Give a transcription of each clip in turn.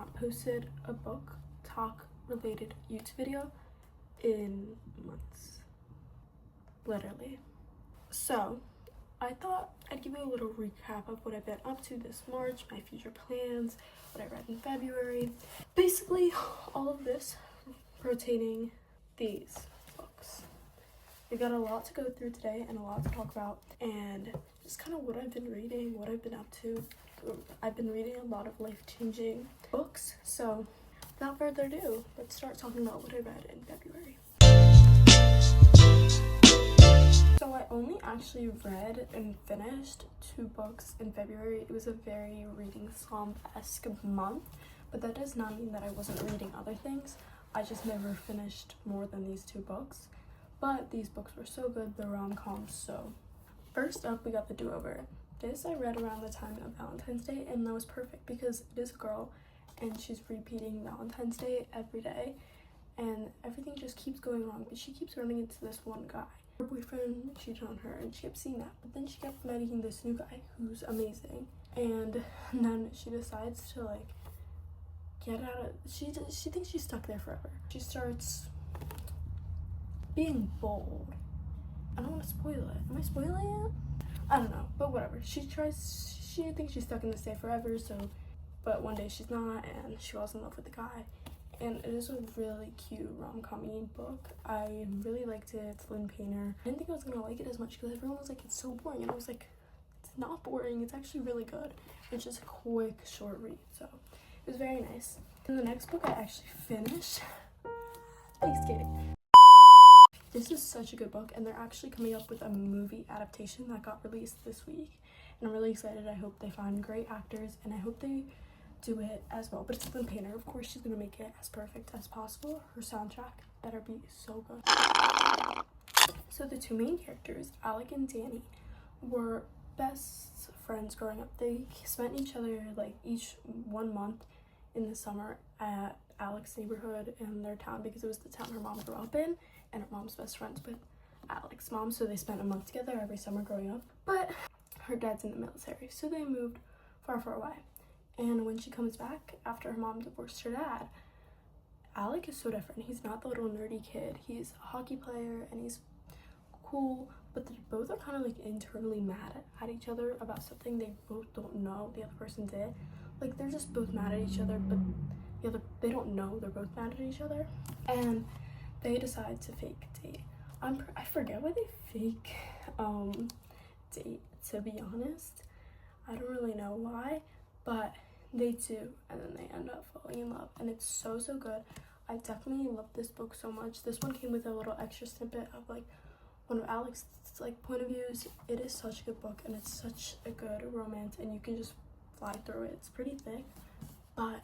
not posted a book talk related YouTube video in months, literally. So I thought I'd give you a little recap of what I've been up to this March, my future plans, what I read in February, basically all of this pertaining these books. We got a lot to go through today and a lot to talk about, and just kind of what I've been reading, what I've been up to. I've been reading a lot of life-changing books, so without further ado, let's start talking about what I read in February. So I only actually read and finished 2 books in February. It was a very reading slump-esque month, but that does not mean that I wasn't reading other things. I just never finished more than these 2 books, but these books were so good, the rom-coms. So first up, we got The Do-Over. This I read around the time of Valentine's Day, and that was perfect because it is a girl and she's repeating Valentine's Day every day, and everything just keeps going wrong, but she keeps running into this one guy. Her boyfriend cheated on her and she kept seeing that, but then she kept meeting this new guy who's amazing, and then she decides to like get out of, she thinks she's stuck there forever. She starts being bold. I don't want to spoil it. Am I spoiling it? I don't know, but whatever. She thinks she's stuck in this day forever, so, but one day she's not, and she falls in love with the guy. And it is a really cute rom-com-y book. I really liked it. It's Lynn Painter. I didn't think I was gonna like it as much because everyone was like, it's so boring, and I was like, it's not boring, it's actually really good. It's just a quick, short read, so it was very nice. And the next book I actually finished, ice skating. This is such a good book, and they're actually coming up with a movie adaptation that got released this week, and I'm really excited. I hope they find great actors, and I hope they do it as well. But it's Lynn Painter, of course she's gonna make it as perfect as possible. Her soundtrack better be so good. So the 2 main characters, Alec and Danny, were best friends growing up. They spent each other like each 1 month in the summer at Alec's neighborhood in their town, because it was the town her mom grew up in, and her mom's best friends with Alec's mom, so they spent a month together every summer growing up. But her dad's in the military, so they moved far away. And when she comes back after her mom divorced her dad, Alec is so different. He's not the little nerdy kid. He's a hockey player and he's cool, but they both are kind of like internally mad at each other about something they both don't know the other person did. Like they're just both mad at each other, but they don't know they're both mad at each other, and they decide to fake date. I forget why they fake date, to be honest. I don't really know why, but they do, and then they end up falling in love, and it's so good. I definitely love this book so much. This one came with a little extra snippet of like one of Alec's like point of views. It is such a good book, and it's such a good romance, and you can just fly through it. It's pretty thick, but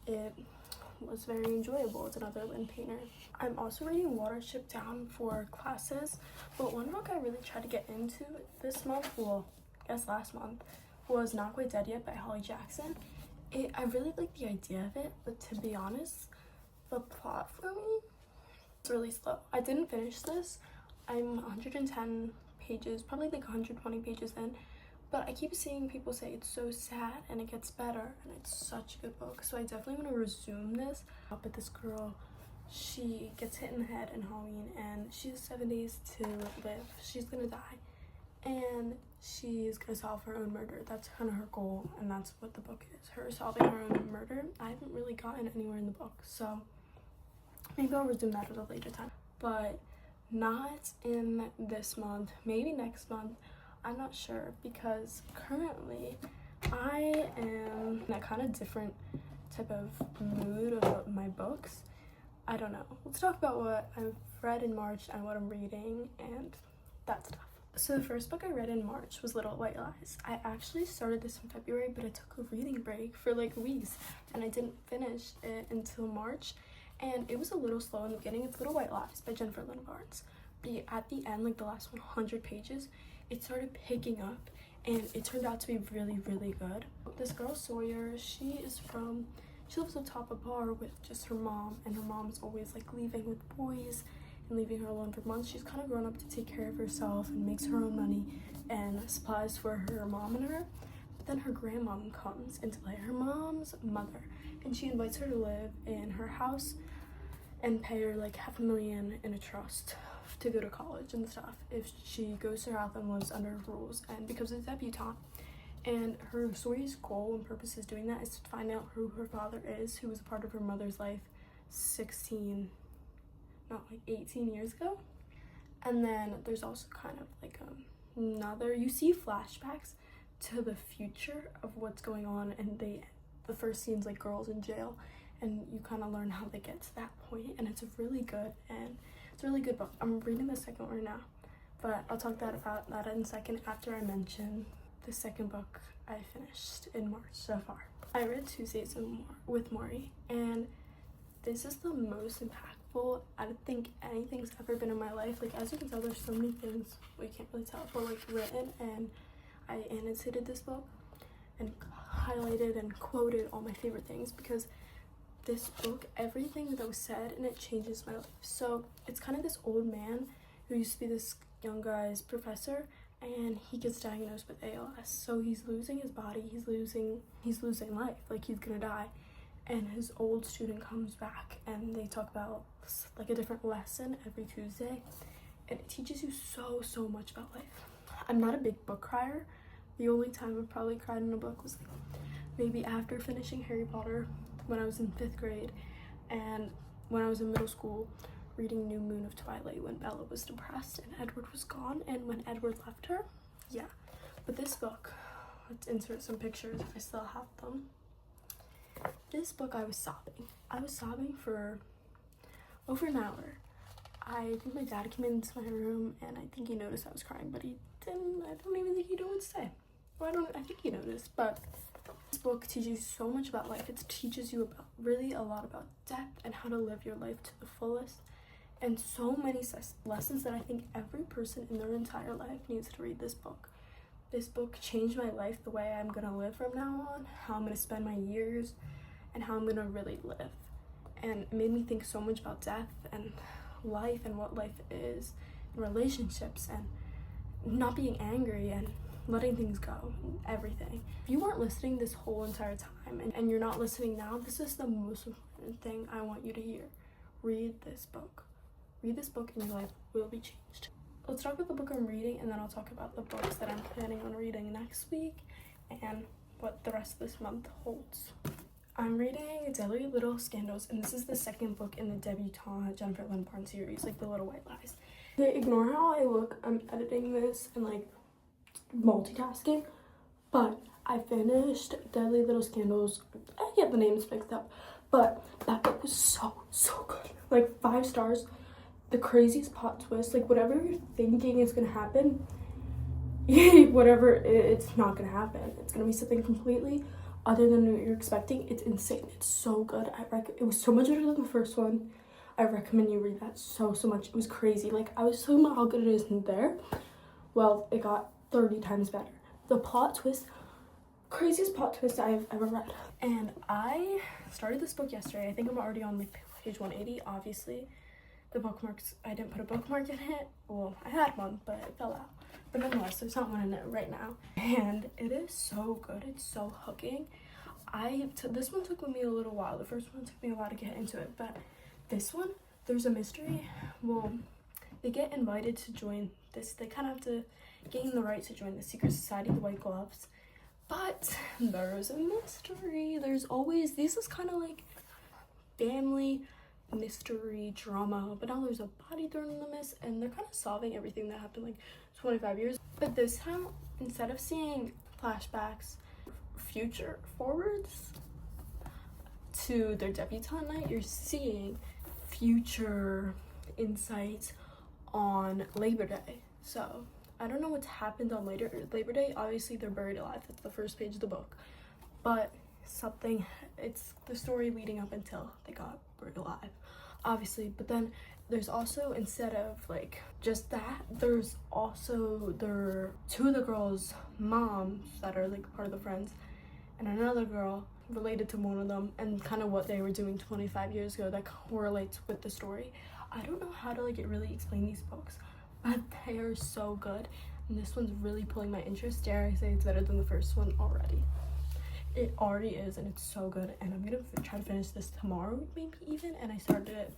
it was very enjoyable. It's another Lynn Painter. I'm also reading Watership Down for classes, but one book I really tried to get into this month, well, I guess last month, was Not Quite Dead Yet by Holly Jackson. I really like the idea of it, but to be honest, the plot for me is really slow. I didn't finish this. I'm 110 pages, probably like 120 pages in, but I keep seeing people say it's so sad and it gets better, and it's such a good book, so I definitely want to resume this. But this girl, she gets hit in the head in Halloween, and she has 7 days to live. She's gonna die, and she's gonna solve her own murder. That's kind of her goal, and that's what the book is, her solving her own murder. I haven't really gotten anywhere in the book, so maybe I'll resume that at a later time, but not in this month, maybe next month. I'm not sure, because currently I am in a kind of different type of mood of my books. I don't know. Let's talk about what I've read in March and what I'm reading and that stuff. So the first book I read in March was Little White Lies. I actually started this in February, but I took a reading break for like weeks, and I didn't finish it until March, and it was a little slow in the beginning. It's Little White Lies by Jennifer Lynn Barnes. But at the end, like the last 100 pages, it started picking up, and it turned out to be really good. This girl Sawyer, she lives atop a bar with just her mom, and her mom's always like leaving with boys and leaving her alone for months. She's kind of grown up to take care of herself and makes her own money and supplies for her mom and her. But then her grandmom comes into play, her mom's mother, and she invites her to live in her house and pay her like $500,000 in a trust to go to college and stuff if she goes to her house and lives under her rules. And because it's debutante, and her story's goal and purpose is doing that is to find out who her father is, who was a part of her mother's life 18 years ago. And then there's also kind of like you see flashbacks to the future of what's going on, and the first scene's like girls in jail, and you kind of learn how they get to that point, and it's really good, and it's a really good book. I'm reading the second one now, but I'll talk about that in a second after I mention the second book I finished in March so far. I read Tuesdays with Maury, and this is the most impactful I think anything's ever been in my life. Like, as you can tell, there's so many things we can't really tell, but like written, and I annotated this book and highlighted and quoted all my favorite things, because this book, everything that was said in it changes my life. So it's kind of this old man who used to be this young guy's professor, and he gets diagnosed with ALS. So he's losing his body, he's losing life, like he's gonna die. And his old student comes back, and they talk about like a different lesson every Tuesday, and it teaches you so much about life. I'm not a big book crier. The only time I probably cried in a book was like maybe after finishing Harry Potter when I was in 5th grade, and when I was in middle school reading New Moon of Twilight when Bella was depressed and Edward was gone, and when Edward left her. Yeah, but this book, let's insert some pictures if I still have them. This book, I was sobbing for over an hour. I think my dad came into my room, and I think he noticed I was crying, but he didn't. I don't even think he knew what to say. Well, I think he noticed, but this book teaches you so much about life. It teaches you about really a lot about death and how to live your life to the fullest, and so many lessons that I think every person in their entire life needs to read this book. This book changed my life, the way I'm gonna live from now on, how I'm gonna spend my years, and how I'm gonna really live. And it made me think so much about death and life and what life is, and relationships, and not being angry and letting things go, and everything. If you weren't listening this whole entire time, and you're not listening now, this is the most important thing I want you to hear. Read this book. Read this book and your life will be changed. Let's talk about the book I'm reading, and then I'll talk about the books that I'm planning on reading next week and what the rest of this month holds. I'm reading Deadly Little Scandals, and this is the second book in the debutante Jennifer Lynn Barnes series, like The Little White Lies. Ignore how I look. I'm editing this and like multitasking, but I finished Deadly Little Scandals. I get the names mixed up, but that book was so good. Like 5 stars. The craziest plot twist, like whatever you're thinking is gonna happen, it's not gonna happen. It's gonna be something completely other than what you're expecting. It's insane. It's so good. It was so much better than the first one. I recommend you read that so much. It was crazy. Like, I was talking about how good it is in there. Well, it got 30 times better. The plot twist, craziest plot twist I've ever read. And I started this book yesterday. I think I'm already on like page 180, obviously. The bookmarks, I didn't put a bookmark in it. Well, I had one, but it fell out. But nonetheless, there's not one in it right now. And it is so good. It's so hooking. This one took me a little while. The first one took me a while to get into it. But this one, there's a mystery. Well, they get invited to join this. They kind of have to gain the right to join the secret society, the White Gloves. But there's a mystery. This is kind of like family mystery drama, but now there's a body thrown in the mist, and they're kind of solving everything that happened like 25 years. But this time, instead of seeing flashbacks future forwards to their debutante night, you're seeing future insights on Labor Day. So I don't know what's happened on Labor Day. Obviously they're buried alive. That's the first page of the book, but it's the story leading up until they got buried alive, obviously. But then there's also, instead of like just that, there's also two of the girls' moms that are like part of the friends, and another girl related to one of them, and kind of what they were doing 25 years ago that correlates with the story. I don't know how to like really explain these books, but they are so good. and this one's really pulling my interest. Dare I say it's better than the first one already. It already is, and it's so good, and I'm gonna try to finish this tomorrow, maybe even, and I started it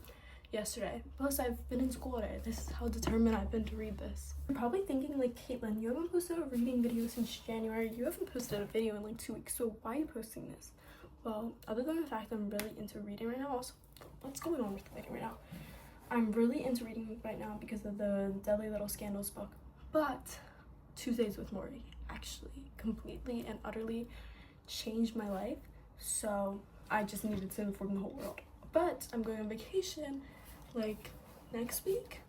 yesterday. Plus, I've been in school today. This is how determined I've been to read this. You're probably thinking, like, Caitlin, you haven't posted a reading video since January. You haven't posted a video in like 2 weeks, so why are you posting this? Well, other than the fact that I'm really into reading right now, also, what's going on with reading right now? I'm really into reading right now because of the Deadly Little Scandals book, but Tuesdays with Morty actually completely and utterly changed my life, so I just needed to inform the whole world. But I'm going on vacation like next week,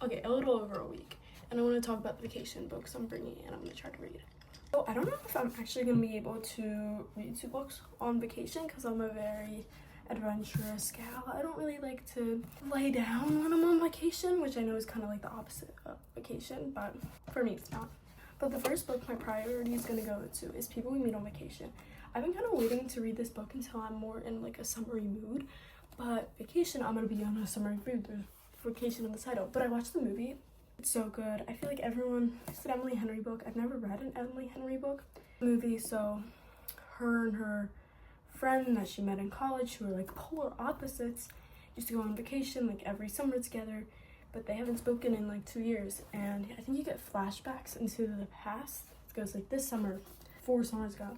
okay, a little over a week, and I want to talk about the vacation books I'm bringing and I'm going to try to read. So I don't know if I'm actually going to be able to read 2 books on vacation because I'm a very adventurous gal. I don't really like to lay down when I'm on vacation, which I know is kind of like the opposite of vacation, but for me it's not. But the first book my priority is going to go to is People We Meet on Vacation. I've been kind of waiting to read this book until I'm more in like a summery mood, but vacation, I'm going to be on a summery mood. There's vacation in the title. But I watched the movie. It's so good. I feel like everyone, it's an Emily Henry book. I've never read an Emily Henry book. Movie, so her and her friend that she met in college, who are like polar opposites, used to go on vacation like every summer together, but they haven't spoken in like 2 years, and I think you get flashbacks into the past. It goes like this summer, 4 summers ago,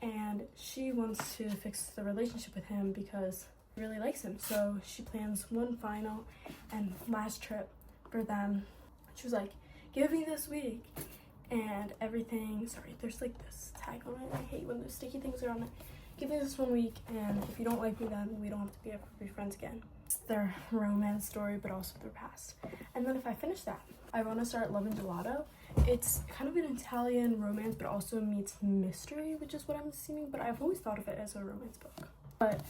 and she wants to fix the relationship with him because she really likes him, so she plans one final and last trip for them. She was like, give me this week and everything. Sorry, there's like this tag on it. I hate when those sticky things are on it. Give me this 1 week, and if you don't like me, then we don't have to be able to be friends again. It's their romance story, but also their past. And then if I finish that, I want to start Love and Gelato. It's kind of an Italian romance, but also meets mystery, which is what I'm assuming, but I've always thought of it as a romance book. But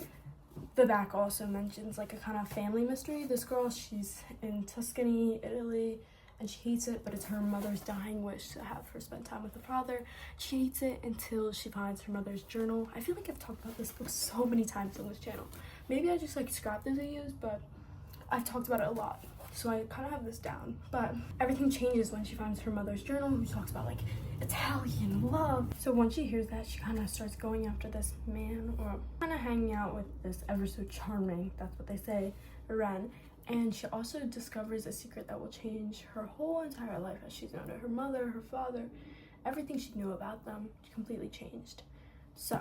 the back also mentions like a kind of family mystery. This girl, she's in Tuscany, Italy, and she hates it, but it's her mother's dying wish to have her spend time with her father. She hates it until she finds her mother's journal. I feel like I've talked about this book so many times on this channel. Maybe I just like scrapped the videos, but I've talked about it a lot, so I kind of have this down. But everything changes when she finds her mother's journal, who talks about like Italian love. So once she hears that, she kind of starts going after this man, or kind of hanging out with this ever so charming, that's what they say, Ren. And she also discovers a secret that will change her whole entire life, as she's known to her mother, her father, everything she knew about them completely changed. So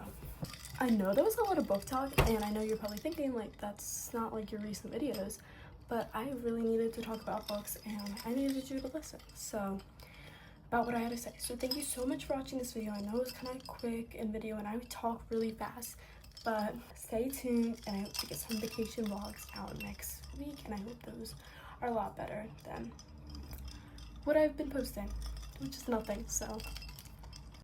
I know there was a lot of book talk, and I know you're probably thinking like that's not like your recent videos, but I really needed to talk about books and I needed you to listen. So about what I had to say. So thank you so much for watching this video. I know it was kind of quick in video and I would talk really fast, but stay tuned, and I hope to get some vacation vlogs out next week, and I hope those are a lot better than what I've been posting, which is nothing. So